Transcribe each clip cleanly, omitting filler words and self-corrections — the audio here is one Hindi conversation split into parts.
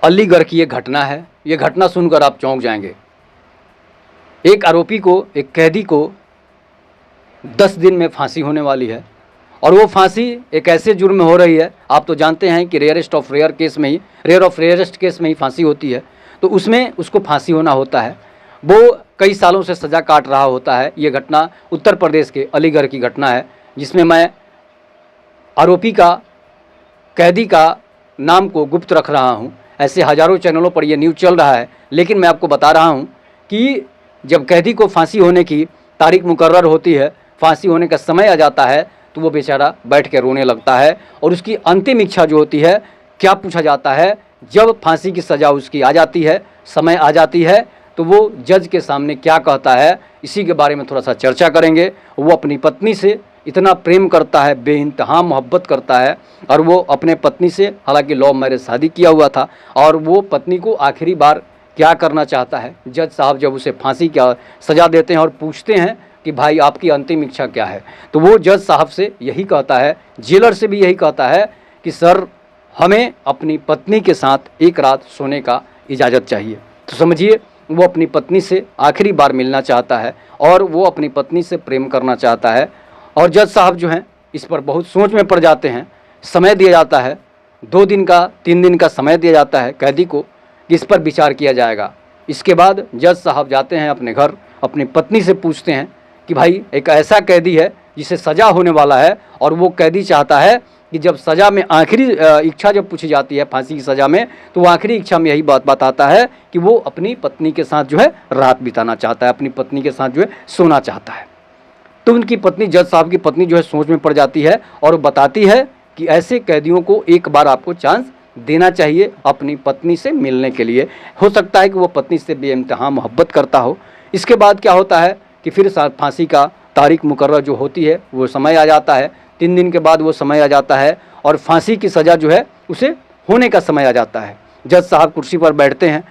अलीगढ़ की ये घटना है। ये घटना सुनकर आप चौंक जाएंगे। एक आरोपी को, एक कैदी को 10 दिन में फांसी होने वाली है और वो फांसी एक ऐसे जुर्म में हो रही है। आप तो जानते हैं कि रेयर ऑफ रेयरेस्ट केस में ही फांसी होती है, तो उसमें उसको फांसी होना होता है। वो कई सालों से सज़ा काट रहा होता है। ये घटना उत्तर प्रदेश के अलीगढ़ की घटना है, जिसमें मैं आरोपी का, कैदी का नाम को गुप्त रख रहा हूँ। ऐसे हज़ारों चैनलों पर यह न्यूज़ चल रहा है, लेकिन मैं आपको बता रहा हूँ कि जब कैदी को फांसी होने की तारीख मुकर्रर होती है, फांसी होने का समय आ जाता है, तो वो बेचारा बैठ के रोने लगता है। और उसकी अंतिम इच्छा जो होती है, क्या पूछा जाता है, जब फांसी की सज़ा उसकी आ जाती है, समय आ जाती है, तो वो जज के सामने क्या कहता है, इसी के बारे में थोड़ा सा चर्चा करेंगे। वो अपनी पत्नी से इतना प्रेम करता है, बेइंतहा मोहब्बत करता है, और वो अपने पत्नी से, हालांकि लव मैरिज शादी किया हुआ था, और वो पत्नी को आखिरी बार क्या करना चाहता है। जज साहब जब उसे फांसी की सज़ा देते हैं और पूछते हैं कि भाई आपकी अंतिम इच्छा क्या है, तो वो जज साहब से यही कहता है, जेलर से भी यही कहता है कि सर हमें अपनी पत्नी के साथ एक रात सोने का इजाज़त चाहिए। तो समझिए, वो अपनी पत्नी से आखिरी बार मिलना चाहता है और वो अपनी पत्नी से प्रेम करना चाहता है। और जज साहब जो हैं इस पर बहुत सोच में पड़ जाते हैं। समय दिया जाता है, 2 दिन का 3 दिन का समय दिया जाता है कैदी को, इस पर विचार किया जाएगा। इसके बाद जज साहब जाते हैं अपने घर, अपनी पत्नी से पूछते हैं कि भाई एक ऐसा कैदी है जिसे सज़ा होने वाला है, और वो कैदी चाहता है कि जब सज़ा में आखिरी इच्छा जब पूछी जाती है फांसी की सज़ा में, तो वो आखिरी इच्छा में यही बात बताता है कि वो अपनी पत्नी के साथ जो है रात बिताना चाहता है, अपनी पत्नी के साथ जो है सोना चाहता है। तो उनकी पत्नी, जज साहब की पत्नी जो है सोच में पड़ जाती है और बताती है कि ऐसे कैदियों को एक बार आपको चांस देना चाहिए अपनी पत्नी से मिलने के लिए। हो सकता है कि वो पत्नी से बेइंतहा मोहब्बत करता हो। इसके बाद क्या होता है कि फिर फांसी का तारीख मुकर्रर जो होती है, वो समय आ जाता है। 3 दिन के बाद वो समय आ जाता है और फांसी की सज़ा जो है उसे होने का समय आ जाता है। जज साहब कुर्सी पर बैठते हैं,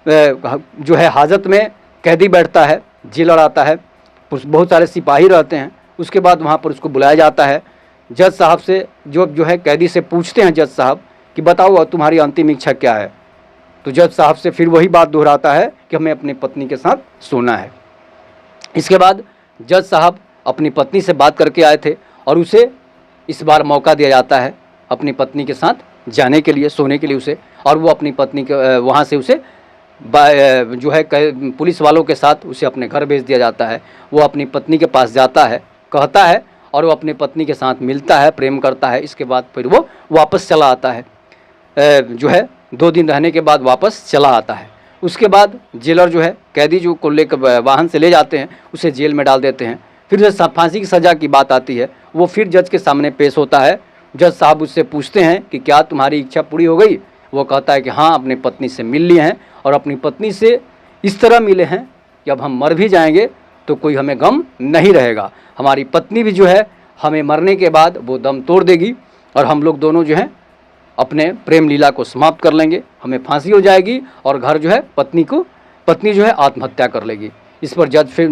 जो है हाजत में कैदी बैठता है, जेलर आता है, बहुत सारे सिपाही रहते हैं। उसके बाद वहाँ पर उसको बुलाया जाता है। जज साहब से जो है कैदी से पूछते हैं जज साहब कि बताओ तुम्हारी अंतिम इच्छा क्या है। तो जज साहब से फिर वही बात दोहराता है कि हमें अपनी पत्नी के साथ सोना है। इसके बाद जज साहब अपनी पत्नी से बात करके आए थे और उसे इस बार मौका दिया जाता है अपनी पत्नी के साथ जाने के लिए, सोने के लिए उसे, और वो अपनी पत्नी के वहाँ से उसे जो है पुलिस वालों के साथ उसे अपने घर भेज दिया जाता है। वो अपनी पत्नी के पास जाता है, कहता है, और वो अपनी पत्नी के साथ मिलता है, प्रेम करता है। इसके बाद फिर वो वापस चला आता है, जो है 2 दिन रहने के बाद वापस चला आता है। उसके बाद जेलर जो है कैदी जो को लेकर वाहन से ले जाते हैं, उसे जेल में डाल देते हैं। फिर जब फांसी की सज़ा की बात आती है, वो फिर जज के सामने पेश होता है। जज साहब उससे पूछते हैं कि क्या तुम्हारी इच्छा पूरी हो गई। वो कहता है कि हाँ, अपनी पत्नी से मिल लिए हैं और अपनी पत्नी से इस तरह मिले हैं कि अब हम मर भी जाएंगे तो कोई हमें गम नहीं रहेगा। हमारी पत्नी भी जो है हमें मरने के बाद वो दम तोड़ देगी और हम लोग दोनों जो हैं अपने प्रेम लीला को समाप्त कर लेंगे। हमें फांसी हो जाएगी और घर जो है पत्नी जो है आत्महत्या कर लेगी। इस पर जज फिर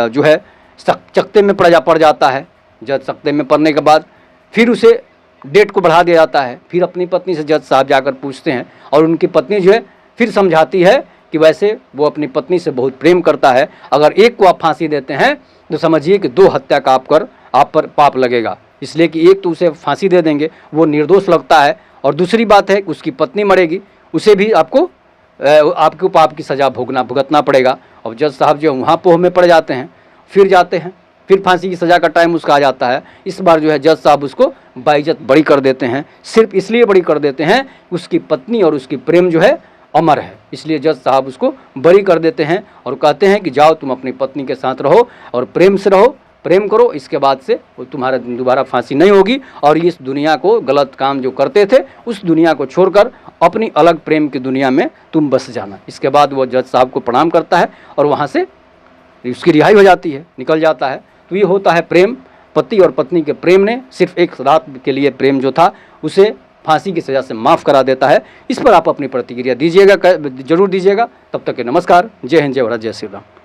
जो है चकते में पड़ जाता है। जज सख्ते में पड़ने के बाद फिर उसे डेट को बढ़ा दिया जाता है। फिर अपनी पत्नी से जज साहब जाकर पूछते हैं और उनकी पत्नी जो है फिर समझाती है कि वैसे वो अपनी पत्नी से बहुत प्रेम करता है, अगर एक को आप फांसी देते हैं तो समझिए कि 2 हत्या का आप पर पाप लगेगा, इसलिए कि एक तो उसे फांसी दे देंगे, वो निर्दोष लगता है, और दूसरी बात है कि उसकी पत्नी मरेगी, उसे भी आपके पाप की सज़ा भुगतना पड़ेगा। और जज साहब जो वहाँ पोह में पड़ जाते हैं, फिर जाते हैं, फिर फांसी की सज़ा का टाइम उसका आ जाता है। इस बार जो है जज साहब उसको बाइज्जत बरी कर देते हैं। सिर्फ इसलिए बरी कर देते हैं उसकी पत्नी और उसकी प्रेम जो है अमर है, इसलिए जज साहब उसको बरी कर देते हैं और कहते हैं कि जाओ तुम अपनी पत्नी के साथ रहो और प्रेम से रहो, प्रेम करो, इसके बाद से वो तुम्हारा दोबारा फांसी नहीं होगी और इस दुनिया को, गलत काम जो करते थे उस दुनिया को छोड़कर अपनी अलग प्रेम की दुनिया में तुम बस जाना। इसके बाद वो जज साहब को प्रणाम करता है और वहाँ से उसकी रिहाई हो जाती है, निकल जाता है। तो ये होता है प्रेम। पति और पत्नी के प्रेम ने सिर्फ एक रात के लिए प्रेम जो था उसे फांसी की सज़ा से माफ़ करा देता है। इस पर आप अपनी प्रतिक्रिया दीजिएगा, जरूर दीजिएगा। तब तक के नमस्कार, जय हिंद, जय भारत, जय श्री राम।